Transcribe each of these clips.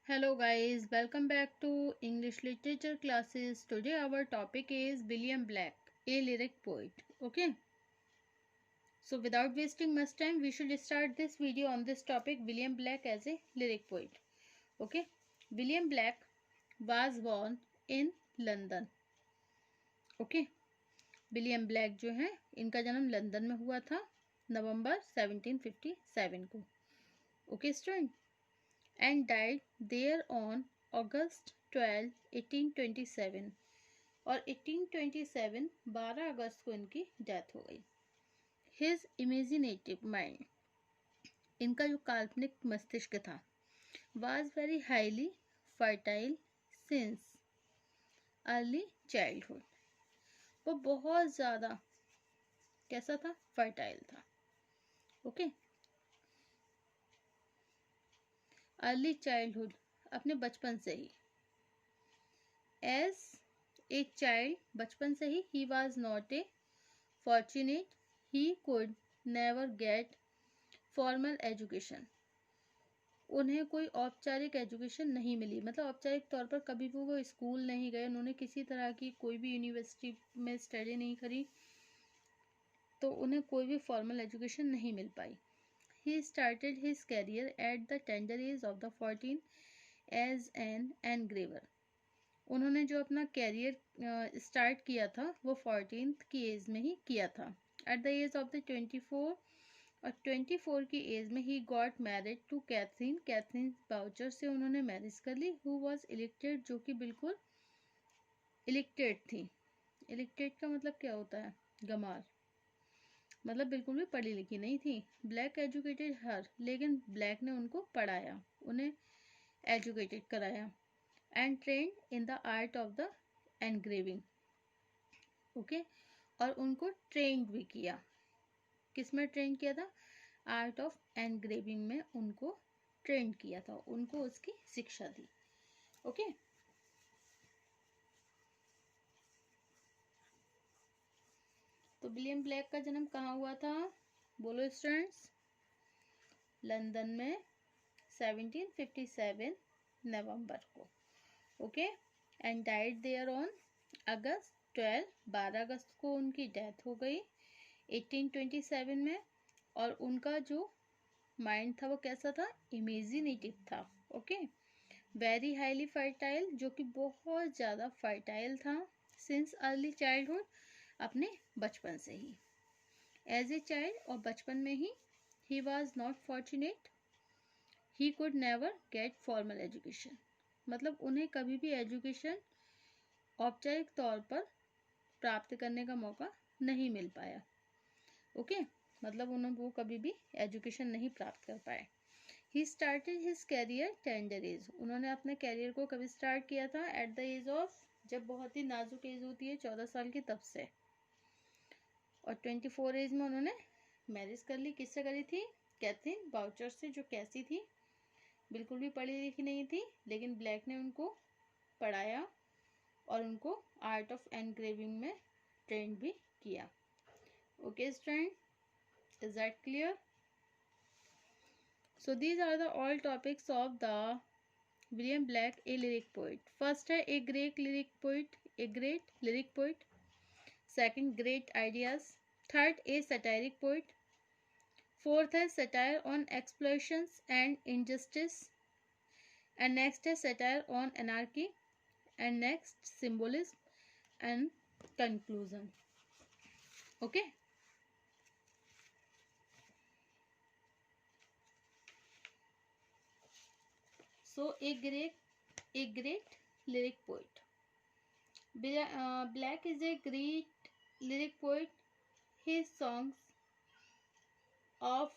Hello guys, welcome back to English literature classes. Today our topic is William Black, a lyric poet. Okay. So without wasting much time, we should start this video on this topic, William Black as a lyric poet. Okay. William Black was born in London. Okay. William black जो है इनका जन्म London में हुआ था नवंबर 1757 को. Okay student. And died there on August 12, 1827 और 1827 12 अगस्त को इनकी डेथ हो गई. His imaginative mind, इनका जो काल्पनिक मस्तिष्क था, was very highly fertile since early childhood. वो बहुत ज़्यादा कैसा था? फर्टाइल था. ओके. अर्ली चाइल्डहुड, अपने बचपन से ही. एज ए चाइल्ड, बचपन से he was not a fortunate, he could never get formal education. उन्हें कोई औपचारिक एजुकेशन नहीं मिली, मतलब औपचारिक तौर पर कभी भी वो स्कूल नहीं गए, उन्होंने किसी तरह की कोई भी यूनिवर्सिटी में स्टडी नहीं करी, तो उन्हें कोई भी फॉर्मल एजुकेशन नहीं मिल पाई. He started his career at the tender age of the 14 as an engraver. उन्होंने जो अपना कैरियर स्टार्ट किया था वो 14th की एज में ही किया था. At the age of the 24 और 24 की एज में ही got married to Catherine Boucher से उन्होंने मैरिज कर ली. हु वॉज इलेक्टेड, जो कि बिल्कुल इलेक्टेड थी. इलेक्टेड का मतलब क्या होता है? गमार, मतलब बिल्कुल भी पढ़ी लिखी नहीं थी. ब्लैक एजुकेटेड हर, लेकिन ब्लैक ने उनको पढ़ाया, उन्हें एजुकेटेड कराया. And trend in the art of the engraving. Okay. और उनको ट्रेंड भी किया. किस में ट्रेन किया था? आर्ट ऑफ एनग्रेविंग में उनको ट्रेंड किया था, उनको उसकी शिक्षा दी. ओके. तो विलियम ब्लैक का जन्म कहाँ हुआ था? बोलो स्टूडेंट्स. लंदन में 1757 नवंबर को. Okay. And died there on August 12 अगस्त को उनकी डेथ हो गई 1827 में. और उनका जो माइंड था वो कैसा था? इमेजिनेटिव था. ओके. वेरी हाईली फर्टाइल, जो कि बहुत ज़्यादा फर्टाइल था. सिंस अर्ली चाइल्डहुड, अपने बचपन से ही. एज ए चाइल्ड, और बचपन में he was not fortunate, he could never get formal education. मतलब उन्हें कभी भी एजुकेशन औपचारिक तौर पर प्राप्त करने का मौका नहीं मिल पाया. ओके. मतलब उन्हें वो कभी भी एजुकेशन नहीं प्राप्त कर पाए. He started his career tender age. उन्होंने अपने कैरियर को कभी स्टार्ट किया था? एट द एज ऑफ, जब बहुत ही नाजुक एज होती है 14 साल की, तब से. और 24 एज में उन्होंने मैरिज कर ली. किससे करी थी? कैथरीन बाउचर से, जो कैसी थी? बिल्कुल भी पढ़ी लिखी नहीं थी, लेकिन ब्लैक ने उनको पढ़ाया और उनको आर्ट ऑफ एनग्रेविंग में ट्रेन भी किया. Okay student, is that clear? So these are the all topics of the William Blake, a lyric poet. First है a great lyric poet, a great lyric poet. Second, great ideas. Third, a satiric poet. Fourth है satire on exploitations and injustice. And next है satire on anarchy. And next, symbolism and conclusion. Okay. So a great lyric poet. Black is a great lyric poet. His songs of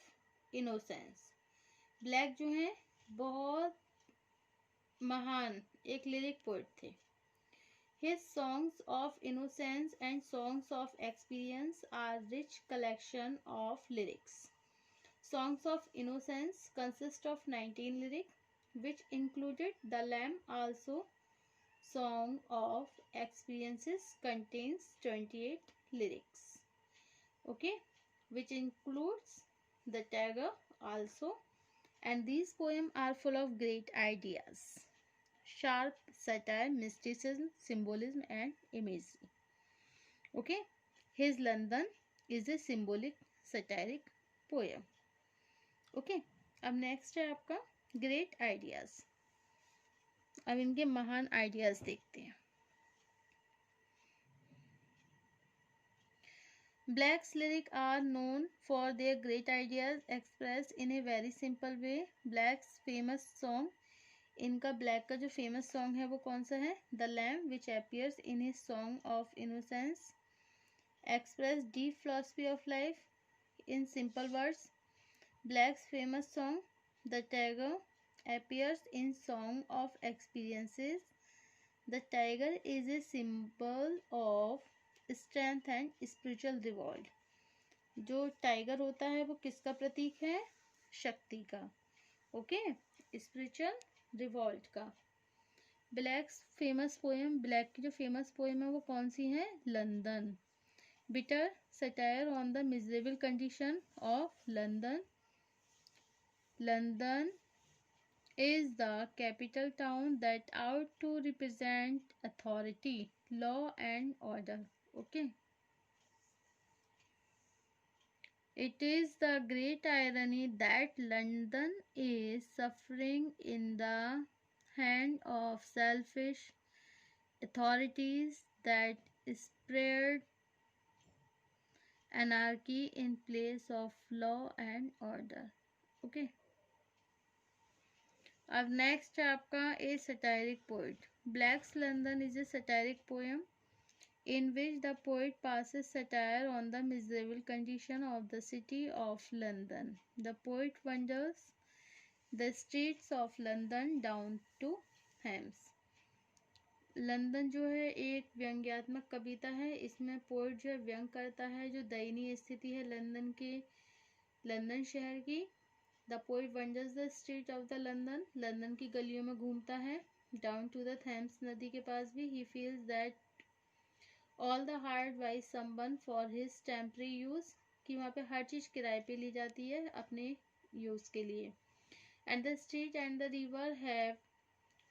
innocence. Black जो है बहुत महान एक lyric poet थे. His songs of innocence and songs of experience are rich collection of lyrics. Songs of innocence consist of 19 lyrics, which included The Lamb. Also, Song of Experiences contains 28 lyrics. Okay, which includes The Tiger also, and these poems are full of great ideas. sharp satire, mysticism, symbolism, and imagery. Okay, his London is a symbolic satiric poem. Okay, अब next है आपका great ideas. अब इनके महान ideas देखते हैं. Black's lyrics are known for their great ideas expressed in a very simple way. Black's famous song, इनका black का जो फेमस सॉन्ग है वो कौन सा है? The lamp, which appears in his song of innocence, express deep philosophy of life in simple words. Black's famous song, The Tiger, appears in Song of Experiences. The tiger is a symbol of strength and spiritual revolt. जो tiger होता है वो किसका प्रतीक है? शक्ति का. Okay, spiritual revolt का. Blacks famous poem, black की जो फेमस पोएम है वो कौन सी है? London. Bitter satire on the miserable condition of London. London is the capital town that ought to represent authority, law and order. Okay. It is the great irony that London is suffering in the hand of selfish authorities that spread anarchy in place of law and order. Okay. अब next है आपका a satiric poet. Blake's London is a satiric poem in which the poet passes satire on the miserable condition of the city of London. The poet wanders the streets of London down to Thames. London जो है एक व्यंग्यात्मक कविता है. इसमें poet जो है व्यंग करता है जो दयनीय स्थिति है लंदन शहर की. The poet wonders the street of the London की गलियों में घूमता है. डाउन टू द थेम्स नदी के पास भी. He feels that all the hard by someone for his temporary use, कि वहाँ पे हर चीज़ किराए पे ली जाती है अपने यूज़ के लिए. And the street and the river have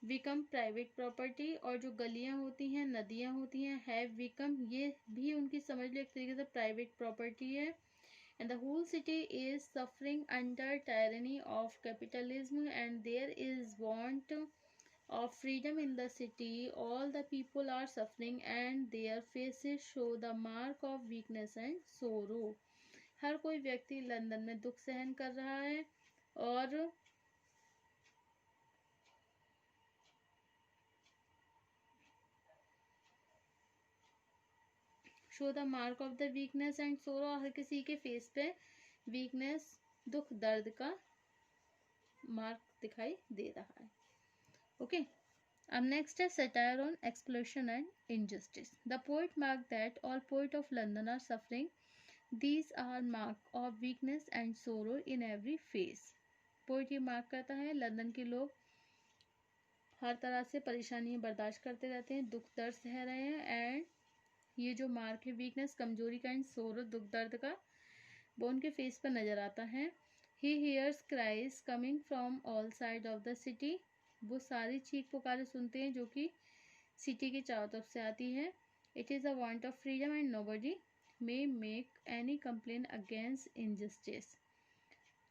become private property, और जो गलियाँ होती हैं, नदियाँ होती हैं, हैव बिकम, ये भी उनकी समझ लो एक तरीके से प्राइवेट प्रॉपर्टी है. And the whole city is suffering under tyranny of capitalism and there is want of freedom in the city. All the people are suffering and their faces show the mark of weakness and sorrow. हर कोई व्यक्ति London में दुख सहन कर रहा है और show the mark of the weakness and sorrow, हर किसी के फेस पे वीकनेस, दुख, दर्द का मार्क दिखाई दे रहा है. ओके. अब नेक्स्ट है satire on exploitation and injustice. The poet marked that all poets of London are suffering. These are mark of weakness and sorrow in every face. Poet ये मार्क करता है लंदन के लोग हर तरह से परेशानियां बर्दाश्त करते रहते हैं, दुख दर्द सह रहे हैं, एंड ये जो मार्क है वीकनेस, कमजोरी का एंड सोरो, दुख दर्द का, वो उनके फेस पर नजर आता है. He hears cries coming from all sides of the city. वो सारी चीख पुकारें सुनते हैं जो कि सिटी के चारों तरफ से आती है. It is a want of freedom and nobody may make any complain against injustice,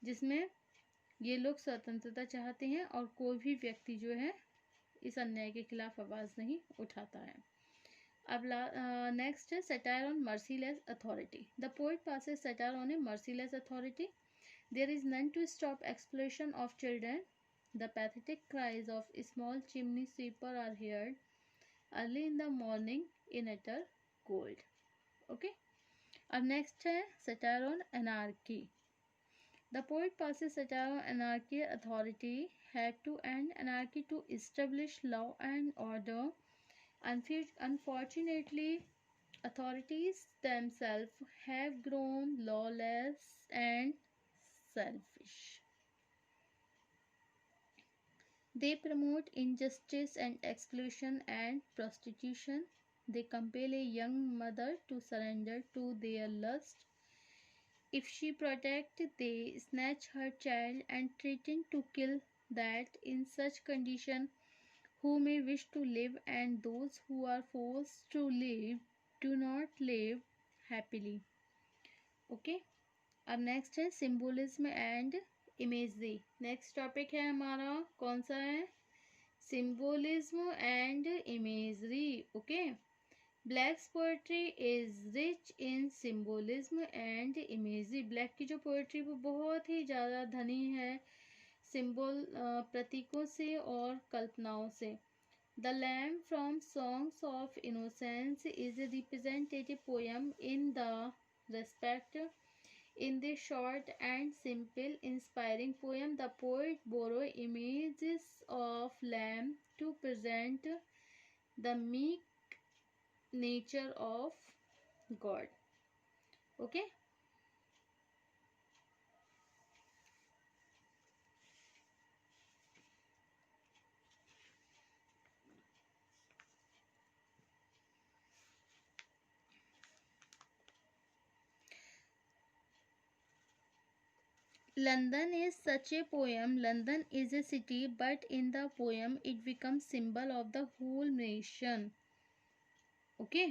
जिसमें ये लोग स्वतंत्रता चाहते हैं और कोई भी व्यक्ति जो है इस अन्याय के खिलाफ आवाज़ नहीं उठाता है. अब नेक्स्ट है satire on merciless authority. The poet passes satire on a merciless authority. There is none to stop exploitation of children. The pathetic cries of a small chimney sweeper are heard early in the morning in utter cold. Okay. अब next है satire on anarchy. The poet passes satire on anarchy. Authority had to end anarchy to establish law and order. Unfortunately, authorities themselves have grown lawless and selfish. They promote injustice and exclusion and prostitution. They compel a young mother to surrender to their lust. If she protects, they snatch her child and threaten to kill that. In such condition, who may wish to live, and those who are forced to live do not live happily. Okay, अब next है symbolism and imagery. Next topic है हमारा कौन सा है? Symbolism and imagery. Okay, blacks poetry is rich in symbolism and imagery. Black की जो poetry वो बहुत ही ज़्यादा धनी है सिंबल प्रतीकों से और कल्पनाओं से. The lamb from songs of innocence is a representative poem in the respect. In this short and simple, inspiring poem, the poet borrows images of lamb to present the meek nature of God. Okay. London is such a poem. London is a city, but in the poem it becomes symbol of the whole nation. Okay.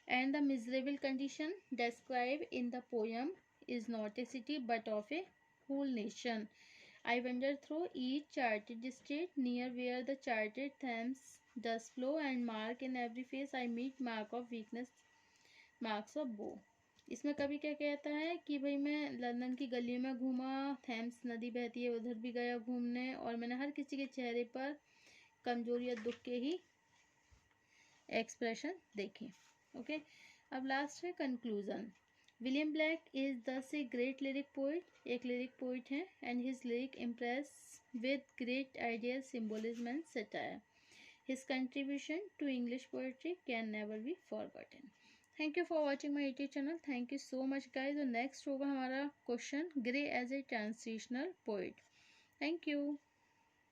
And the miserable condition described in the poem is not a city but of a whole nation. I wander through each charted street near where the charted Thames does flow, and mark in every face I meet mark of weakness, marks of woe. इसमें कवि क्या कहता है कि भाई मैं London की गलियों में घूमा, थेम्स नदी बहती है उधर भी गया घूमने, और मैंने हर किसी के चेहरे पर कमजोरी या दुख के ही एक्सप्रेशन देखे. ओके, अब लास्ट है conclusion. William Blake is thus a great lyric poet. एक लिरिक पोइट है, and his lyric impress with great ideas, symbolism and satire. His contribution to English poetry can never be forgotten. Thank you for watching my YouTube channel. Thank you so much guys. और next होगा हमारा question, Gray as a transitional poet. Thank you.